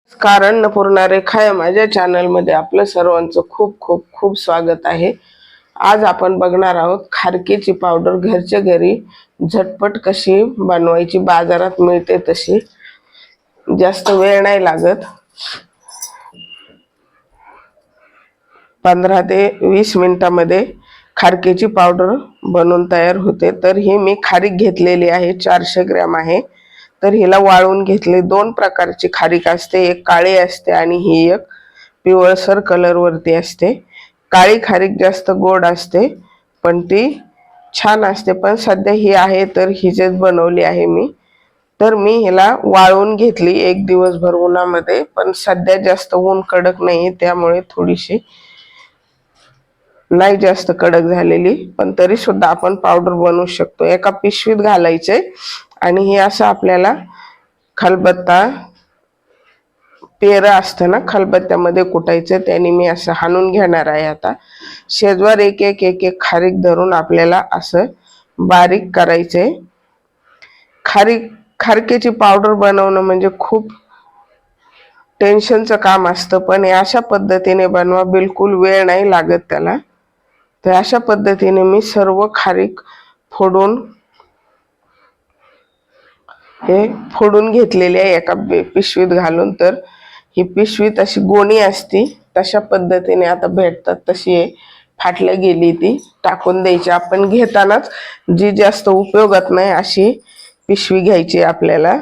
नमस्कार, अन्नपूर्णा रेखा या माझ्या चॅनलमध्ये आपलं सर्वांचं खूप खूप खूप स्वागत आहे। आज आपण बघणार आहोत खारकेची पावडर घरच्या घरी झटपट कशी बनवायची, बाजारात मिळते तशी, जास्त वेळ नाही लागत। 15 ते 20 मिनिटांमध्ये खारकेची पावडर बनवून तयार होते। तर ही मी खारीक घेतलेली आहे, 400 ग्रॅम आहे। तर हिला वाळवून घेतले। दोन प्रकारची खारीक असते, एक काळी असते आणि ही एक पिवळसर कलर वरती असते। काळी खारीक जास्त गोड असते पण ती छान असते, पण सध्या ही आहे तर हिचेच बनवली आहे मी। तर मी हिला वाळवून घेतली एक दिवसभर उन्हामध्ये, पण सध्या जास्त ऊन कडक नाही त्यामुळे थोडीशी नाही जास्त कडक झालेली, पण तरी सुद्धा आपण पावडर बनवू शकतो। एका पिशवीत घालायचे आणि हे असं आपल्याला खलबत्ता पेरा असतं ना, खलबत्त्यामध्ये कुटायचं। त्याने मी असं हाणून घेणार आहे। आता शेजवार एक एक एक एक खारीक धरून आपल्याला असं बारीक करायचंय। खारकेची पावडर बनवणं म्हणजे खूप टेन्शनचं काम असतं, पण हे अशा पद्धतीने बनवा, बिलकुल वेळ नाही लागत त्याला। तर अशा पद्धतीने मी सर्व खारीक फोडून घेतलेली आहे एका पिशवीत घालून। तर ही पिशवी तशी गोणी असती तशा पद्धतीने आता भेटतात तशी आहे, फाटल्या गेली ती टाकून द्यायची। आपण घेतानाच जी जास्त उपयोगात नाही अशी पिशवी घ्यायची आपल्याला।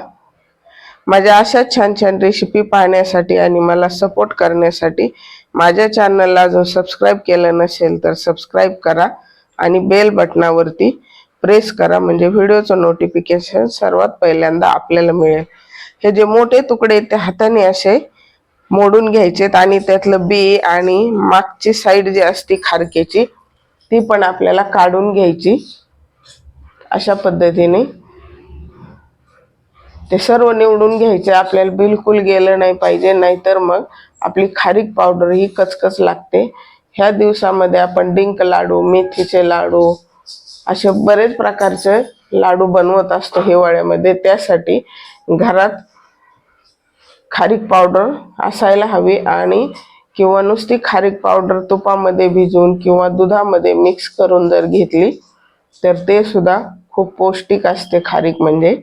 माझ्या अशा छान छान रेसिपी पाहण्यासाठी आणि मला सपोर्ट करण्यासाठी माझ्या चॅनलला जो सबस्क्राइब केलं नसेल तर सबस्क्राइब करा आणि बेल बटनावरती प्रेस करा, म्हणजे व्हिडिओचं नोटिफिकेशन सर्वात पहिल्यांदा आपल्याला मिळेल। हे जे मोठे तुकडे ते हाताने असे मोडून घ्यायचेत आणि त्यातलं बी आणि मागची साईड जी असते खारकेची ती पण आपल्याला काढून घ्यायची। अशा पद्धतीने ते सर्व निवडून घ्यायचे, आपल्याला बिलकुल गेलं नाही पाहिजे, नाहीतर मग आपली खारीक पावडर ही कचकच लागते। ह्या दिवसामध्ये आपण डिंक लाडू, मेथीचे लाडू असे बरेच प्रकारचे लाडू बनवत असतो हिवाळ्यामध्ये। त्यासाठी घरात खारीक पावडर असायला हवी, आणि किंवा नुसती खारीक पावडर तुपामध्ये भिजवून किंवा दुधामध्ये मिक्स करून जर घेतली तर ते सुद्धा खूप पौष्टिक असते। खारीक म्हणजे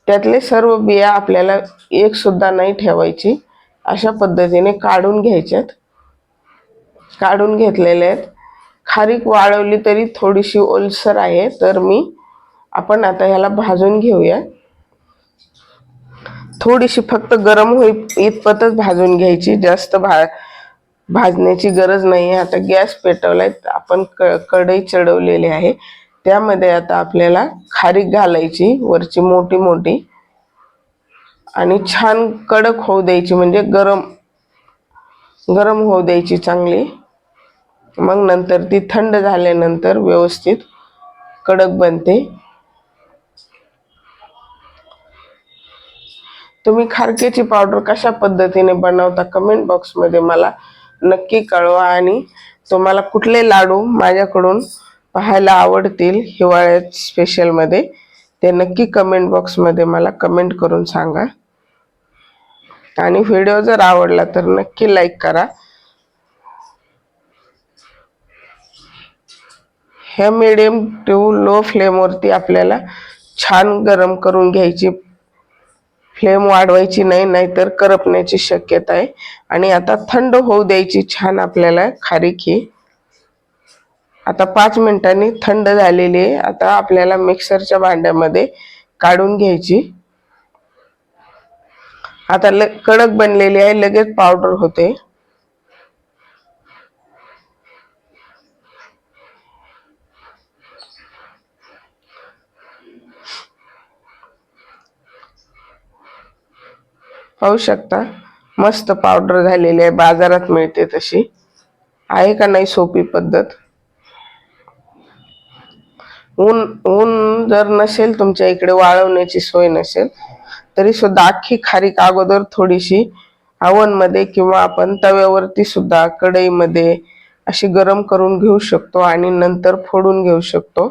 त्यातले सर्व बिया आपल्याला एक सुद्धा नाही ठेवायची, अशा पद्धतीने काढून घ्यायच्यात। काढून घेतलेले आहेत। खारीक वाळवली तरी थोडीशी ओलसर आहे, तर आपण आता ह्याला भाजून घेऊया। थोडीशी फक्त गरम होई इतपतच भाजून घ्यायची, जास्त भाजण्याची गरज नाही। आता गॅस पेटवलाय, आपण कढई चढवलेली आहे, त्यामध्ये आता आपल्याला खारीक घालायची वरची मोठी मोठी आणि छान कडक होऊ द्यायची, म्हणजे गरम होऊ द्यायची चांगली। मग नंतर ती थंड झाल्यानंतर व्यवस्थित कडक बनते। तुम्ही खारकेची पावडर कशा पद्धतीने बनवता कमेंट बॉक्समध्ये मला नक्की कळवा, आणि तुम्हाला कुठले लाडू माझ्याकडून पाहायला आवडतील हिवाळ्यात स्पेशलमध्ये ते नक्की कमेंट बॉक्समध्ये मला कमेंट करून सांगा। आणि व्हिडिओ जर आवडला तर नक्की लाईक करा। हे मीडियम टू लो फ्लेमवरती आपल्याला छान गरम करून घ्यायची, फ्लेम वाढवायची नाही, नाहीतर करपण्याची शक्यता आहे। आणि आता थंड होऊ द्यायची छान आपल्याला खारीक ही। आता 5 मिनिटांनी थंड झालेली आहे। आता आपल्याला मिक्सरच्या भांड्यामध्ये काढून घ्यायची। आता कडक बनलेली आहे, लगेच पावडर होते। पाहू शकता मस्त पावडर झालेली आहे, बाजारात मिळते तशी। आहे का नाही सोपी पद्धत? ऊन जर नसेल तुमच्या इकडे, वाळवण्याची सोय नसेल तरी सुद्धा अख्खी खारीक अगोदर थोडीशी ओव्हनमध्ये किंवा आपण तव्यावरती सुद्धा कढईमध्ये अशी गरम करून घेऊ शकतो आणि नंतर फोडून घेऊ शकतो।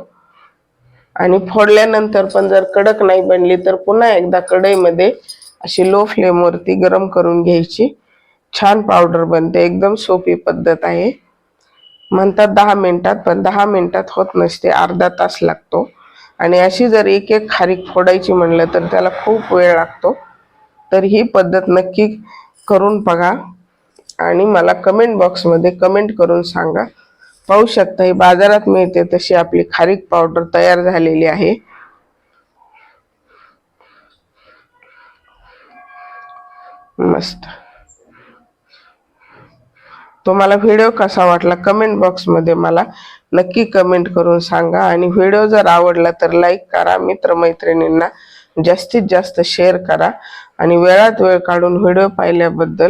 आणि फोडल्यानंतर पण जर कडक नाही बनली तर पुन्हा एकदा कढईमध्ये अशी लो फ्लेमवरती गरम करून घ्यायची. छान पावडर बनते. एकदम सोपी पद्धत आहे. म्हणतात 10 मिनिटात, पण 10 मिनिटात होत नसते, अर्धा तास लागतो. आणि अशी जर एक एक खारीक फोडायची म्हणलं तर त्याला खूप वेळ लागतो. तर ही पद्धत नक्की करून बघा आणि मला कमेंट बॉक्समध्ये कमेंट करून सांगा. पाहू शकता ही बाजारात मिळते तशी आपली खारीक पावडर तयार झालेली आहे. मस्त. तुम्हाला व्हिडिओ कसा वाटला कमेंट बॉक्समध्ये मला नक्की कमेंट करून सांगा. आणि व्हिडिओ जर आवडला तर लाईक करा, मित्रमैत्रिणींना जास्तीत जास्त शेअर करा. आणि वेळात वेळ काढून व्हिडिओ पाहिल्याबद्दल